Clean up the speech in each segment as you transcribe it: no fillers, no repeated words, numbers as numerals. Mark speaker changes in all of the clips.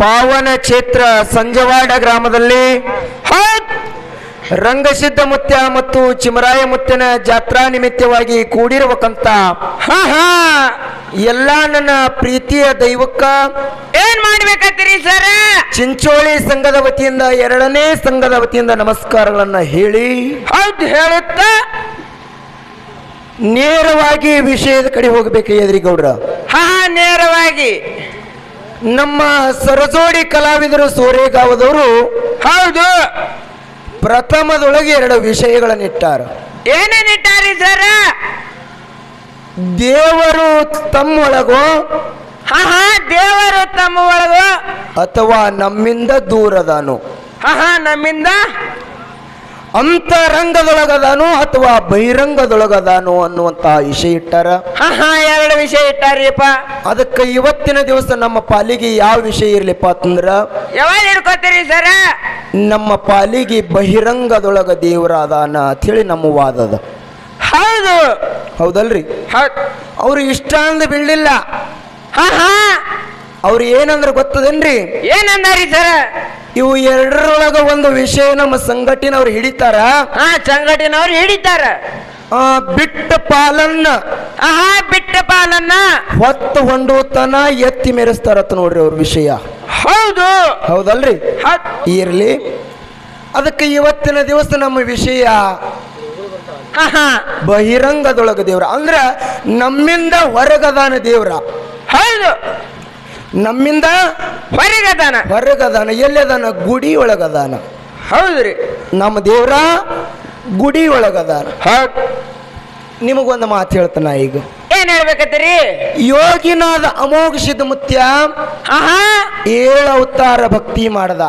Speaker 1: ಪಾವನ ಕ್ಷೇತ್ರ ಸಂಜವಾಡ ಗ್ರಾಮದಲ್ಲಿ ರಂಗಸಿದ್ಧ ಮುತ್ಯ ಮತ್ತು ಚಿಮರಾಯ ಮುತ್ಯನ ಜಾತ್ರಾ ನಿಮಿತ್ತವಾಗಿ ಕೂಡಿರುವಕಂತ ಎಲ್ಲ ನನ್ನ ಪ್ರೀತಿಯ ದೈವಕ್ಕ
Speaker 2: ಏನ್ ಮಾಡ್ಬೇಕತ್ತೀರಿ ಸರ್?
Speaker 1: ಚಿಂಚೋಳಿ ಸಂಘದ ವತಿಯಿಂದ 2ನೇ ಸಂಘದ ವತಿಯಿಂದ ನಮಸ್ಕಾರಗಳನ್ನ ಹೇಳಿ
Speaker 2: ಹೌದು ಹೇಳುತ್ತ
Speaker 1: ನೇರವಾಗಿ ವಿಷಯದ ಕಡೆ ಹೋಗಬೇಕು ಎದ್ರಿಗೌಡ್ರ.
Speaker 2: ನೇರವಾಗಿ
Speaker 1: ನಮ್ಮ ಸರಜೋಡಿ ಕಲಾವಿದರು ಸೋರೆಗಾವದವರು
Speaker 2: ಹೌದು
Speaker 1: ಪ್ರಥಮದೊಳಗೆ 2 ವಿಷಯಗಳನ್ನಿಟ್ಟಾರ.
Speaker 2: ಏನೇನಿಟ್ಟಾರಿ ಸರ್?
Speaker 1: ದೇವರು ತಮ್ಮೊಳಗೋ
Speaker 2: ದೇವರು ತಮ್ಮ ಒಳಗೋ
Speaker 1: ಅಥವಾ ನಮ್ಮಿಂದ ದೂರದಾನು,
Speaker 2: ನಮ್ಮಿಂದ
Speaker 1: ಅಂತರಂಗದೊಳಗದಾನು ಅಥವಾ ಬಹಿರಂಗದೊಳಗದಾನು ಅನ್ನುವಂತ ವಿಷಯ ಇಟ್ಟಾರ.
Speaker 2: 2 ವಿಷಯ ಇಟ್ಟಾರಿಪ್ಪ.
Speaker 1: ಅದಕ್ಕೆ ಇವತ್ತಿನ ದಿವಸ ನಮ್ಮ ಪಾಲಿಗೆ ಯಾವ ವಿಷಯ ಇರ್ಲಿಪ್ಪ ಅಂತಂದ್ರ
Speaker 2: ಯಾವಾಗ ಹಿಡ್ಕೋತೀರಿ ಸರ?
Speaker 1: ನಮ್ಮ ಪಾಲಿಗೆ ಬಹಿರಂಗದೊಳಗ ದೇವರ ಅದಾನ ಅಂತ ಹೇಳಿ ನಮ್ಮ ವಾದದ.
Speaker 2: ಹೌದು
Speaker 1: ಹೌದಲ್ರಿ? ಅವ್ರು ಇಷ್ಟ ಅಂದ ಬಿಡ್ಲಿಲ್ಲ. ಅವ್ರು ಏನಂದ್ರ ಗೊತ್ತದೇನ್ರಿ?
Speaker 2: ಏನಂದಾರಿ ಸರ?
Speaker 1: ಇವು 2ರೊಳಗ ಒಂದು ವಿಷಯ ನಮ್ಮ ಸಂಘಟನೆಯವ್ರು ಹಿಡಿತಾರ.
Speaker 2: ಸಂಘಟನೆಯವ್ರು ಹಿಡಿತಾರ.
Speaker 1: ಬಿಟ್ಟ ಪಾಲನ್ನ
Speaker 2: ಬಿಟ್ಟ ಪಾಲನ್ನ
Speaker 1: ಹೊತ್ತು ಹೊಂಡುತನ ಎತ್ತಿ ಮೆರೆಸ್ತಾರತ್ತ ನೋಡ್ರಿ ಅವ್ರ ವಿಷಯ.
Speaker 2: ಹೌದು
Speaker 1: ಹೌದಲ್ರಿ? ಇರ್ಲಿ. ಅದಕ್ಕೆ ಇವತ್ತಿನ ದಿವಸ ನಮ್ಮ ವಿಷಯ ಬಹಿರಂಗದೊಳಗ ದೇವ್ರ ಅಂದ್ರ ನಮ್ಮಿಂದ ಹೊರಗದಾನ ದೇವ್ರ.
Speaker 2: ಹೌದು
Speaker 1: ನಮ್ಮಿಂದ ಹೊರಗದಾನ. ಎಲ್ಲದಾನ? ಗುಡಿ ಒಳಗದಾನ.
Speaker 2: ಹೌದ್ರಿ.
Speaker 1: ನಮ್ಮ ದೇವ್ರ ಗುಡಿ ಒಳಗದಾನ. ನಿಮಗೊಂದು ಮಾತು ಹೇಳ್ತಾನ. ಈಗ
Speaker 2: ಏನ್ ಹೇಳ್ಬೇಕತ್ತೀರಿ?
Speaker 1: ಯೋಗಿನಾದ ಅಮೋಘ ಸಿದ್ಧ ಮುತ್ಯ 7 ಅವತಾರ ಭಕ್ತಿ ಮಾಡದ.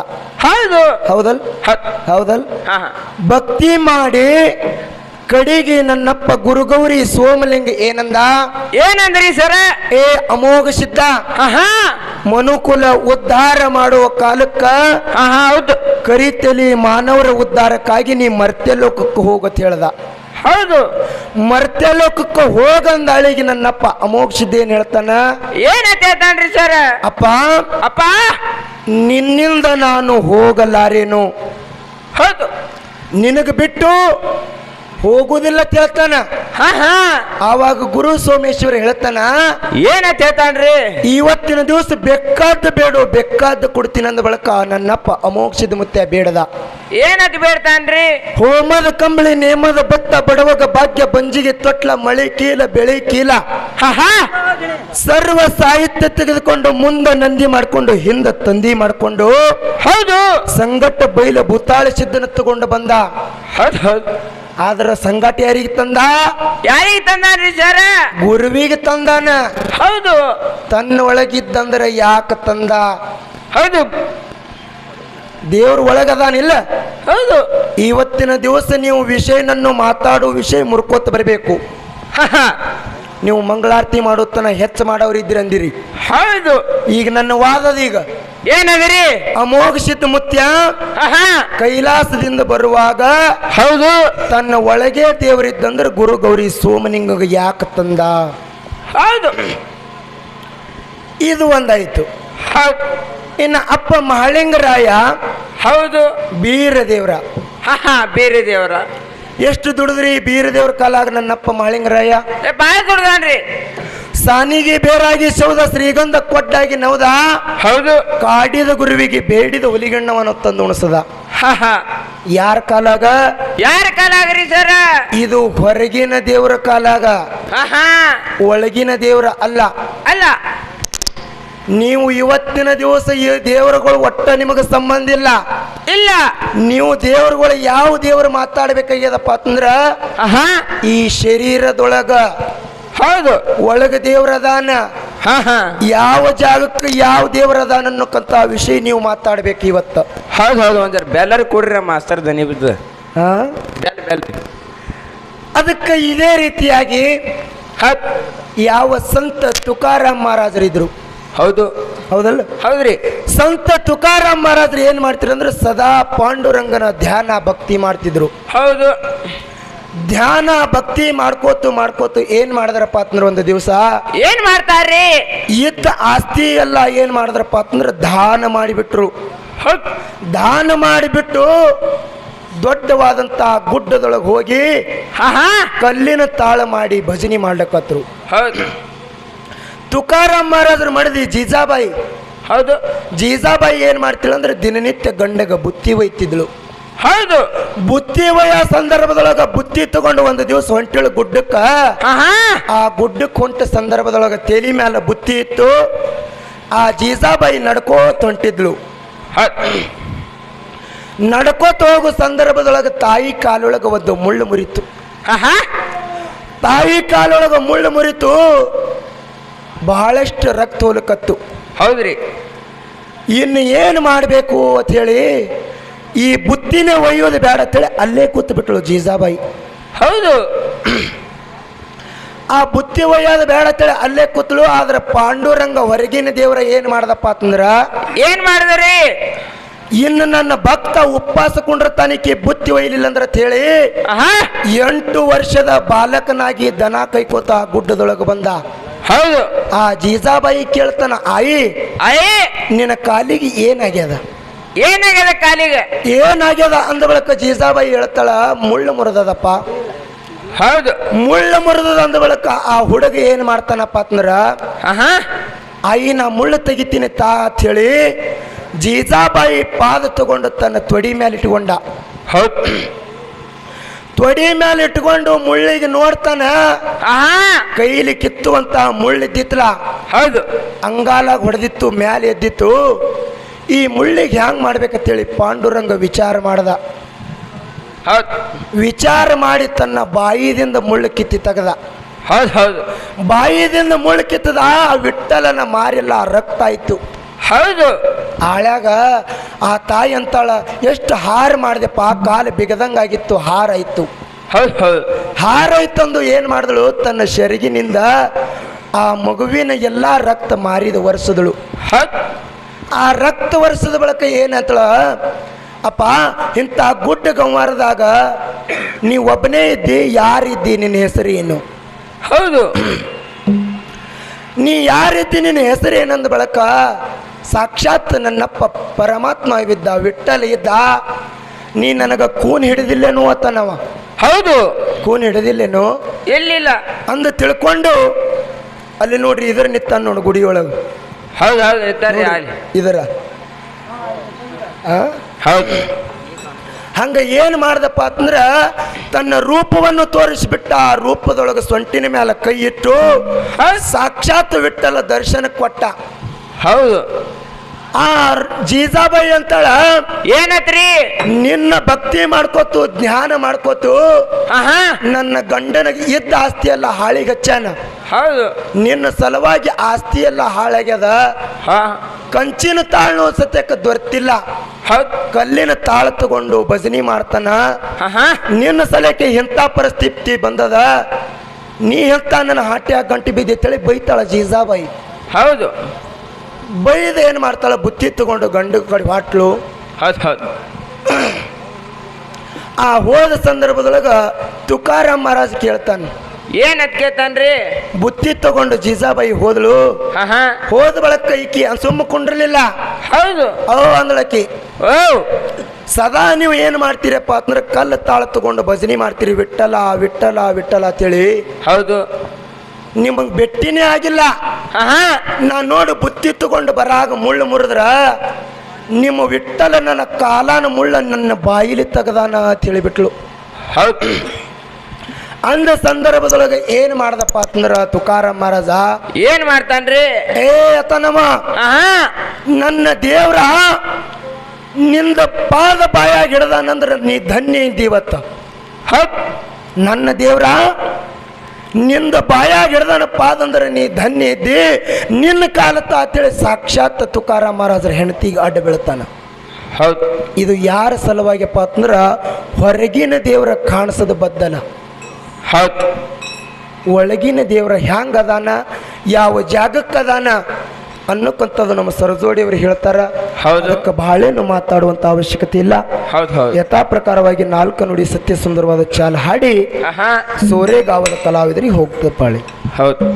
Speaker 2: ಹೌದು
Speaker 1: ಹೌದಲ್? ಹೌದಲ್? ಭಕ್ತಿ ಮಾಡಿ ಕಡೆಗೆ ನನ್ನಪ್ಪ ಗುರುಗೌರಿ ಸೋಮಲಿಂಗ ಏನಂದ್ರಿ
Speaker 2: ಸರ?
Speaker 1: ಏ ಅಮೋಘ ಸಿದ್ಧ, ಮನುಕುಲ ಉದ್ಧಾರ ಮಾಡುವ ಕಾಲಕ್ಕ
Speaker 2: ಹೌದು
Speaker 1: ಕರಿತಲಿ ಮಾನವರ ಉದ್ಧಾರಕ್ಕಾಗಿ ನೀ ಮರ್ತ್ಯಲೋಕಕ್ಕೆ ಹೋಗತ್ ಹೇಳ್ದ.
Speaker 2: ಹೌದು
Speaker 1: ಮರ್ತ್ಯಲೋಕಕ್ಕೆ ಹೋಗಂದಾಳಿಗೆ ನನ್ನಪ್ಪ ಅಮೋಘ ಸಿದ್ಧ ಏನ್ ಹೇಳ್ತಾನ?
Speaker 2: ಏನಂತ ಹೇಳ್ತಾನ್ರಿ ಸರ?
Speaker 1: ಅಪ್ಪ ನಿನ್ನಿಂದ ನಾನು ಹೋಗಲಾರೇನು,
Speaker 2: ಹೌದು
Speaker 1: ನಿನಗೆ ಬಿಟ್ಟು ಹೋಗುದಿಲ್ಲ ಹೇಳ್ತಾನ. ಆವಾಗ ಗುರು ಸೋಮೇಶ್ವರ ಹೇಳ್ತಾನ,
Speaker 2: ಏನಂತ ಹೇಳ್ತಾನ್ರಿ?
Speaker 1: ಇವತ್ತಿನ ದಿವಸ ಬೇಕಾದ ಬೇಡ, ಬೇಕಾದ ಕೊಡ್ತೀನಿ ಅಂದ ಬಳಕ ನನ್ನಪ್ಪ ಅಮೋಘ ಸಿದ್ಧ ಮುತ್ಯ ಬೇಡದ.
Speaker 2: ಏನಂತ ಬೇಡ್ತಾನ್ರಿ?
Speaker 1: ಹೋಮದ ಕಂಬಳಿ ನೇಮದ ಭತ್ತ ಬಡವಗ ಭಾಗ್ಯ ಬಂಜಿಗೆ ತೊಟ್ಲ ಮಳೆ ಕೀಲ ಬೆಳೆ ಕೀಲ ಸರ್ವ ಸಾಹಿತ್ಯ ತೆಗೆದುಕೊಂಡು ಮುಂದ ನಂದಿ ಮಾಡ್ಕೊಂಡು ಹಿಂದ ತಂದಿ ಮಾಡ್ಕೊಂಡು
Speaker 2: ಹೌದು
Speaker 1: ಸಂಗಟ ಬೈಲ ಭೂತಾಳ ಸಿದ್ಧನ ತಗೊಂಡು ಬಂದ. ಆದ್ರ ಸಂಗಾಟ ಯಾರಿಗೆ ತಂದ?
Speaker 2: ಯಾರಿಗೆ ತಂದಾನ್ರಿ ಸರ?
Speaker 1: ಗುರುವಿಗೆ ತಂದಾನ.
Speaker 2: ಹೌದು
Speaker 1: ತನ್ನ ಒಳಗಿದ್ದಂದ್ರ ಯಾಕ ತಂದ?
Speaker 2: ಹೌದು
Speaker 1: ದೇವ್ರ ಒಳಗದಾನಿಲ್ಲ.
Speaker 2: ಹೌದು
Speaker 1: ಇವತ್ತಿನ ದಿವಸ ನೀವು ವಿಷಯನನ್ನು ಮಾತಾಡುವ ವಿಷಯ ಮುರ್ಕೋತ ಬರಬೇಕು. ನೀವು ಮಂಗಳಾರತಿ ಮಾಡೋತನ ಹೆಚ್ಚು ಮಾಡೋರಿದ್ದೀರಿ ಅಂದಿರಿ.
Speaker 2: ಹೌದು
Speaker 1: ಈಗ ನನ್ನ ವಾದದ ಈಗ
Speaker 2: ಏನದಿರಿ?
Speaker 1: ಅಮೋಘ ಸಿದ್ಧ ಮುತ್ಯ ಕೈಲಾಸದಿಂದ ಬರುವಾಗ
Speaker 2: ಹೌದು
Speaker 1: ತನ್ನ ಒಳಗೆ ದೇವರಿದ್ದಂದ್ರೆ ಗುರು ಗೌರಿ ಸೋಮನಿಂಗ ಯಾಕೆ ತಂದ?
Speaker 2: ಹೌದು
Speaker 1: ಇದು ಒಂದಾಯ್ತು. ಇನ್ನು ಅಪ್ಪ ಮಹಾಲಿಂಗರಾಯ
Speaker 2: ಹೌದು
Speaker 1: ಬೀರದೇವ್ರ.
Speaker 2: ಬೇರೆ ದೇವರ
Speaker 1: ಎಷ್ಟು ದುಡಿದ್ರಿ ಬೀರದೇವ್ರ ಕಾಲಾಗ ನನ್ನಪ್ಪ ಮಹಾಲಿಂಗರಾಯ?
Speaker 2: ಬಾಳ ದುಡ್ದಾನ್ರಿ.
Speaker 1: ಸಾನಿಗೆ ಬೇರಾಗಿ ಸೌದ ಶ್ರೀಗಂಧ ಕೊಟ್ಟಾಗಿ ನೌದ.
Speaker 2: ಹೌದು
Speaker 1: ಕಾಡಿದ ಗುರುವಿಗೆ ಬೇಡಿದ ಹುಲಿಗಣ್ಣವನ್ನು ತಂದು ಉಣಿಸದ. ಯಾರ ಕಾಲಾಗ?
Speaker 2: ಯಾರ ಕಾಲಾಗ್ರಿ ಸರ?
Speaker 1: ಇದು ಹೊರಗಿನ ದೇವರ ಕಾಲಾಗ, ಒಳಗಿನ ದೇವರ ಅಲ್ಲ.
Speaker 2: ಅಲ್ಲ
Speaker 1: ನೀವು ಇವತ್ತಿನ ದಿವಸ ಈ ದೇವರುಗಳು ಒಟ್ಟ ನಿಮಗೆ ಸಂಬಂಧ ಇಲ್ಲ. ನೀವು ದೇವರುಗಳು ಯಾವ ದೇವರು ಮಾತಾಡ್ಬೇಕಾಗ್ಯದಪ್ಪ ಅಂತಂದ್ರ ಈ ಶರೀರದೊಳಗ
Speaker 2: ಹೌದು
Speaker 1: ಒಳಗ ದೇವರದಾನ. ಯಾವ ಜಾಗಕ್ಕೆ ಯಾವ ದೇವರದಾನ ಅನ್ನೋಕ್ಕಂತ ವಿಷಯ ನೀವು ಮಾತಾಡ್ಬೇಕು ಇವತ್ತು.
Speaker 2: ಹೌದು ಒಂದ್ ಬೆಲ್ಲರ್ ಕೊಡ್ರಿ ಮಾಸ್ತರ್ ದನಿ ಬಿದ್ದು.
Speaker 1: ಅದಕ್ಕೆ ಇದೇ ರೀತಿಯಾಗಿ ಯಾವ ಸಂತ ತುಕಾರಾಮ್ ಮಹಾರಾಜರಿದ್ರು.
Speaker 2: ಹೌದು
Speaker 1: ಹೌದಲ್ಲ?
Speaker 2: ಹೌದ್ರಿ.
Speaker 1: ಸಂತ ತುಕಾರಾಮ್ ಮಹಾರಾಜರು ಏನ್ ಮಾಡ್ತಿದ್ರು ಅಂದ್ರೆ ಸದಾ ಪಾಂಡುರಂಗನ ಧ್ಯಾನ ಭಕ್ತಿ ಮಾಡ್ತಿದ್ರು.
Speaker 2: ಹೌದು
Speaker 1: ಧ್ಯಾನ ಭಕ್ತಿ ಮಾಡ್ಕೋತು ಏನ್ ಮಾಡಿದ್ರಪ್ಪ ಅಂತಂದ್ರೆ ಒಂದು ದಿವಸ
Speaker 2: ಏನ್ ಮಾಡ್ತಾರ್ರಿ?
Speaker 1: ಇದ್ದ ಆಸ್ತಿ ಎಲ್ಲ ಏನ್ ಮಾಡಿದ್ರಪ್ಪ ಅಂತಂದ್ರೆ ದಾನ ಮಾಡಿಬಿಟ್ರು.
Speaker 2: ಹೌದ್
Speaker 1: ದಾನ ಮಾಡಿಬಿಟ್ಟು ದೊಡ್ಡವಾದಂತ ಗುಡ್ಡದೊಳಗೆ ಹೋಗಿ
Speaker 2: ಹಾ ಹಾ
Speaker 1: ಕಲ್ಲಿನ ತಾಳ ಮಾಡಿ ಭಜನೆ ಮಾಡ್ಲಕತ್ರು.
Speaker 2: ಹೌದು
Speaker 1: ತುಕಾರಾಮ್ ಮಹಾರಾಜರು ಮಾಡಿದ್ವಿ ಜೀಜಾಬಾಯಿ.
Speaker 2: ಹೌದು
Speaker 1: ಜೀಜಾಬಾಯಿ ಏನ್ ಮಾಡ್ತಿಳು ಅಂದ್ರೆ ದಿನನಿತ್ಯ ಗಂಡಗ ಬುತ್ತಿ ಒಯ್ತಿದ್ಳು.
Speaker 2: ಹೌದು
Speaker 1: ಬುತ್ತಿ ಒಯ್ಯ ಸಂದರ್ಭದೊಳಗ ಬುತ್ತಿ ತಗೊಂಡು ಒಂದು ದಿವಸ ಹೊಂಟಿಳು ಗುಡ್ಡಕ್ಕ.
Speaker 2: ಹಾ ಹಾ
Speaker 1: ಆ ಗುಡ್ಡಕ್ಕೆ ಹೊಂಟ ಸಂದರ್ಭದೊಳಗ ತಲೆ ಮ್ಯಾಲ ಬುತ್ತಿ ಇತ್ತು. ಆ ಜೀಜಾಬಾಯಿ ನಡ್ಕೋತ ಹೊಂಟಿದ್ಳು. ನಡ್ಕೋತ ಹೋಗೋ ಸಂದರ್ಭದೊಳಗ ತಾಯಿ ಕಾಲೊಳಗ ಒಂದು ಮುಳ್ಳು ಮುರಿತು.
Speaker 2: ಹಾ ಹಾ
Speaker 1: ತಾಯಿ ಕಾಲೊಳಗ ಮುಳ್ಳು ಮುರಿತು. ಬಹಳಷ್ಟು ರಕ್ತ ಹೋಲಕತ್ತು.
Speaker 2: ಹೌದ್ರಿ
Speaker 1: ಇನ್ನು ಏನು ಮಾಡಬೇಕು ಅಂತ ಹೇಳಿ ಈ ಬುತ್ತಿನೇ ಒಯ್ಯೋದು ಬೇಡ ಅಂತೇಳಿ ಅಲ್ಲೇ ಕೂತು ಬಿಟ್ಟಳು ಜೀಜಾಬಾಯಿ.
Speaker 2: ಹೌದು
Speaker 1: ಆ ಬುತ್ತಿ ಒಯ್ಯೋದು ಬೇಡ ಅಂತೇಳಿ ಅಲ್ಲೇ ಕೂತಳು. ಆದ್ರೆ ಪಾಂಡುರಂಗ ಹೊರಗಿನ ದೇವರ ಏನು ಮಾಡ್ದಪ್ಪ ಅಂತಂದ್ರ
Speaker 2: ಏನ್ ಮಾಡಿದ್ರಿ?
Speaker 1: ಇನ್ನು ನನ್ನ ಭಕ್ತ ಉಪವಾಸ ಕುಂಡ್ರತಾನಿಕೆ ಬುತ್ತಿ ಒಯ್ಲಿಲ್ಲ ಅಂದ್ರೆ ಹೇಳಿ 8 ವರ್ಷದ ಬಾಲಕನಾಗಿ ದನ ಕೈಕೋತ ಗುಡ್ಡದೊಳಗೆ ಬಂದ.
Speaker 2: ಹೌದು
Speaker 1: ಆ ಜೀಜಾಬಾಯಿ ಕೇಳ್ತಾನ, ಆಯಿ
Speaker 2: ಅಯ್ಯೇ
Speaker 1: ನಿನ್ನ ಕಾಲಿಗೆ ಏನಾಗ್ಯದ?
Speaker 2: ಏನಾಗ್ಯದ ಕಾಲಿಗೆ?
Speaker 1: ಏನಾಗ್ಯದ ಅಂದ ಬಳಿಕ ಜೀಜಾಬಾಯಿ ಹೇಳ್ತಾಳ, ಮುಳ್ಳು ಮುರಿದದಪ್ಪ.
Speaker 2: ಹೌದು
Speaker 1: ಮುಳ್ಳು ಮುರಿದದ ಅಂದ ಬಳಿಕ ಆ ಹುಡುಗ ಏನ್ ಮಾಡ್ತಾನಪ್ಪ ಅಂತಂದ್ರ, ಆಯಿ ನಾ ಮುಳ್ಳು ತೆಗಿತೀನಿ ತಾ ಅಂತ ಹೇಳಿ ಜೀಜಾಬಾಯಿ ಪಾದ ತಗೊಂಡು ತನ್ನ ತೊಡಿ ಮೇಲೆ ಇಟ್ಕೊಂಡ.
Speaker 2: ಹೌದು
Speaker 1: ತೊಡಿ ಮೇಲೆ ಇಟ್ಕೊಂಡು ಮುಳ್ಳಿಗೆ ನೋಡ್ತಾನ. ಕೈಲಿ ಕಿತ್ತುವಂತ ಮುಳ್ಳಿದ್ದಿತ್ತಲ್ಲ,
Speaker 2: ಹೌದು
Speaker 1: ಅಂಗಾಲಾಗ ಹೊಡೆದಿತ್ತು, ಮ್ಯಾಲೆ ಎದ್ದಿತ್ತು. ಈ ಮುಳ್ಳಿಗೆ ಹ್ಯಾಂಗ್ ಮಾಡ್ಬೇಕಂತೇಳಿ ಪಾಂಡುರಂಗ ವಿಚಾರ ಮಾಡ್ದ.
Speaker 2: ಹೌದು
Speaker 1: ವಿಚಾರ ಮಾಡಿ ತನ್ನ ಬಾಯಿದಿಂದ ಮುಳ್ಳು ಕಿತ್ತಿ ತೆಗದ.
Speaker 2: ಹೌದು ಹೌದು
Speaker 1: ಬಾಯಿದಿಂದ ಮುಳ್ಳು ಕಿತ್ತದ. ವಿಠಲನ ಮಾರಿಲ್ಲ, ರಕ್ತ ಆಯ್ತು.
Speaker 2: ಹೌದು
Speaker 1: ಆಳ್ಯಾಗ ಆ ತಾಯಿ ಅಂತಾಳ, ಎಷ್ಟು ಹಾರ ಮಾಡಿದೆಪ್ಪ, ಕಾಲು ಬಿಗದಂಗಾಗಿತ್ತು, ಹಾರ ಆಯ್ತು.
Speaker 2: ಹೌದು ಹೌದು
Speaker 1: ಹಾರ ಆಯ್ತಂದು ಏನು ಮಾಡಿದಳು, ತನ್ನ ಸೆರಗಿನಿಂದ ಆ ಮಗುವಿನ ಎಲ್ಲ ರಕ್ತ ಮಾರಿದ ಒರೆಸಿದಳು.
Speaker 2: ಹೌದು
Speaker 1: ಆ ರಕ್ತ ವರ್ಷದ ಬಳಿಕ ಏನಾಯ್ತಳ, ಅಪ್ಪ ಇಂಥ ಗುಡ್ಡ ಗಂವಾರದಾಗ ನೀ ಒಬ್ಬನೇ ಇದ್ದಿ, ಯಾರಿದ್ದಿ, ನಿನ್ನ ಹೆಸರು ಏನು?
Speaker 2: ಹೌದು
Speaker 1: ನೀ ಯಾರಿದ್ದಿ, ನಿನ್ನ ಹೆಸರು ಏನಂದ ಬಳಿಕ ಸಾಕ್ಷಾತ್ ನನ್ನಪ್ಪ ಪರಮಾತ್ಮ ಇದ್ದ, ವಿಠಲ ಇದ್ದ. ನೀ ನನಗ ಕೂನ್ ಹಿಡಿದಿಲ್ಲೇನೋ ಅತ್ತನವ.
Speaker 2: ಹೌದು
Speaker 1: ಕೂನ್ ಹಿಡಿದಿಲ್ಲೇನೋ
Speaker 2: ಎಲ್ಲಿಲ್ಲ
Speaker 1: ಅಂದು ತಿಳ್ಕೊಂಡು ಅಲ್ಲಿ ನೋಡ್ರಿ ಇದರ ನಿತ್ತ ನೋಡು ಗುಡಿಯೊಳಗೆ.
Speaker 2: ಹೌದು ಹೌದು ಇರ್ತಾರೆ ಅಲ್ಲಿ
Speaker 1: ಇದರ
Speaker 2: ಹೌದು
Speaker 1: ಹಂಗ ಏನು ಮಾಡ್ದಪ್ಪ ಅಂತಂದ್ರ ತನ್ನ ರೂಪವನ್ನು ತೋರಿಸಿಬಿಟ್ಟ. ಆ ರೂಪದೊಳಗೆ ಸೊಂಟಿನ ಮೇಲೆ ಕೈ ಇಟ್ಟು ಸಾಕ್ಷಾತ್ ವಿಠಲ ದರ್ಶನ ಕೊಟ್ಟ.
Speaker 2: ಹೌದು
Speaker 1: ಆ ಜೀಜಾಬಾಯಿ ಅಂತಾಳ,
Speaker 2: ಏನತ್ರಿ?
Speaker 1: ನಿನ್ನ ಭಕ್ತಿ ಮಾಡ್ಕೋತು, ಜ್ಞಾನ ಮಾಡ್ಕೋತು, ನನ್ನ ಗಂಡನಿಗೆ ಇದ್ದ ಆಸ್ತಿ ಎಲ್ಲ ಹಾಳಿಗಚ್ಚಾನ.
Speaker 2: ಹೌದು
Speaker 1: ನಿನ್ನ ಸಲುವಾಗಿ ಆಸ್ತಿ ಎಲ್ಲ ಹಾಳಾಗ್ಯದ. ಕಂಚಿನ ತಾಳ್ನೋ ಸತ್ಯಕ್ಕೆ ದೊರೆತಿಲ್ಲ. ಕಲ್ಲಿನ ತಾಳ ತಗೊಂಡು ಭಜನಿ ಮಾಡ್ತಾನ. ನಿನ್ನ ಸಲಕ್ಕೆ ಎಂಥ ಪರಿಸ್ಥಿತಿ ಬಂದದ, ನೀ ಎಂತ ನನ್ನ ಹಾಟ್ಯಾಗ ಗಂಟೆ ಬಿದ್ದಿತ್ತೇಳಿ ಬೈತಾಳ ಜೀಜಾಬಾಯಿ.
Speaker 2: ಹೌದು
Speaker 1: ಬೈದ ಏನು ಮಾಡ್ತಾಳ, ಬುತ್ತಿ ತಗೊಂಡು ಗಂಡು ಕಡೆ ಹಾಟ್ಲು.
Speaker 2: ಹೌದು ಹೌದು
Speaker 1: ಆ ಹೋದ ಸಂದರ್ಭದೊಳಗ ತುಕಾರಾಮ್ ಮಹಾರಾಜ್ ಕೇಳ್ತಾನೆ,
Speaker 2: ಏನತ್ ಕೇಳ್ತಾನ್ರಿ?
Speaker 1: ಬುತ್ತಿ ತಗೊಂಡು ಜೀಜಾಬಾಯಿ ಹೋದ್ಲು. ಹೋದ ಬಳಕ ಈಕಿ ಸುಮ್ಮ ಕುಂಡ್ರಲಿಲ್ಲ.
Speaker 2: ಹೌದು
Speaker 1: ಅಂದಳಕಿ,
Speaker 2: ಓ
Speaker 1: ಸದಾ ನೀವು ಏನು ಮಾಡ್ತೀರಪ್ಪ ಅಂತಂದ್ರೆ ಕಲ್ಲು ತಾಳ ತಗೊಂಡು ಭಜನೆ ಮಾಡ್ತೀರಿ, ವಿಠಲ ವಿಠಲ ವಿಠಲ ಅಂತೇಳಿ.
Speaker 2: ಹೌದು
Speaker 1: ನಿಮಗೆ ಬೆಟ್ಟಿನೇ ಆಗಿಲ್ಲ. ನಾನು ನೋಡು ಬುತ್ತಿ ತಗೊಂಡು ಬರಾಗ ಮುಳ್ಳು ಮುರಿದ್ರ ನಿಮ್ಮ ವಿಠಲ ನನ್ನ ಕಾಲಾನ ಮುಳ್ಳ ನನ್ನ ಬಾಯಿಲಿ ತೆಗದಾನ ಅಂತ ಹೇಳಿಬಿಟ್ಲು.
Speaker 2: ಹೌದು
Speaker 1: ಅಂದ ಸಂದರ್ಭದೊಳಗೆ ಏನು ಮಾಡ್ದಪ್ಪ ಅಂತಂದ್ರ ತುಕಾರಾಮ್ ಮಹಾರಾಜ
Speaker 2: ಏನ್ ಮಾಡ್ತಾನ್ರಿ?
Speaker 1: ಅತನವ ನನ್ನ ದೇವ್ರ ನಿಂದ ಪಾದ ಬಾಯಾಗ ಹಿಡ್ದಾನಂದ್ರ ನೀ ಧನ್ಯ ಇದ್ದಿ ಇವತ್ತು. ನನ್ನ ದೇವ್ರ ನಿಂದ ಬಾಯಾಗ ಹಿಡ್ದಾನ ಪಾದ ಅಂದ್ರೆ ನೀ ಧನ್ಯ ಇದ್ದಿ. ನಿನ್ನ ಕಾಲತ್ತ ಅಂತೇಳಿ ಸಾಕ್ಷಾತ್ ತುಕಾರಾಮ್ ಮಹಾರಾಜರ ಹೆಂಡತಿಗೆ ಅಡ್ಡ ಬೀಳ್ತಾನ.
Speaker 2: ಹೌದು
Speaker 1: ಇದು ಯಾರ ಸಲುವಾಗಿಪ್ಪ ಅಂತಂದ್ರ ಹೊರಗಿನ ದೇವರ ಕಾಣಿಸದ ಬದ್ದಲ.
Speaker 2: ಹೌದು
Speaker 1: ಒಳಗಿನ ದೇವರ ಹ್ಯಾಂಗ ಅದಾನ, ಯಾವ ಜಾಗಕ್ಕೆ ಅದಾನ ಅನ್ನಕ್ಕಂಥದ್ದು ನಮ್ಮ ಸರಜೋಡಿಯವರು ಹೇಳ್ತಾರ.
Speaker 2: ಹೌದು.
Speaker 1: ಅದಕ್ಕೆ ಬಹಳೇನು ಮಾತಾಡುವಂತ ಅವಶ್ಯಕತೆ ಇಲ್ಲ.
Speaker 2: ಹೌದು ಹೌದು.
Speaker 1: ಯಥಾ ಪ್ರಕಾರವಾಗಿ 4 ನುಡಿ ಸತ್ಯ ಸುಂದರವಾದ ಚಾಲ್ ಹಾಡಿ
Speaker 2: ಆಹಾ
Speaker 1: ಸೋರೆಗಾವದ ಕಲಾವಿದರಿಗೆ ಹೋಗ್ತದೆ ಪಾಳಿ.
Speaker 2: ಹೌದು.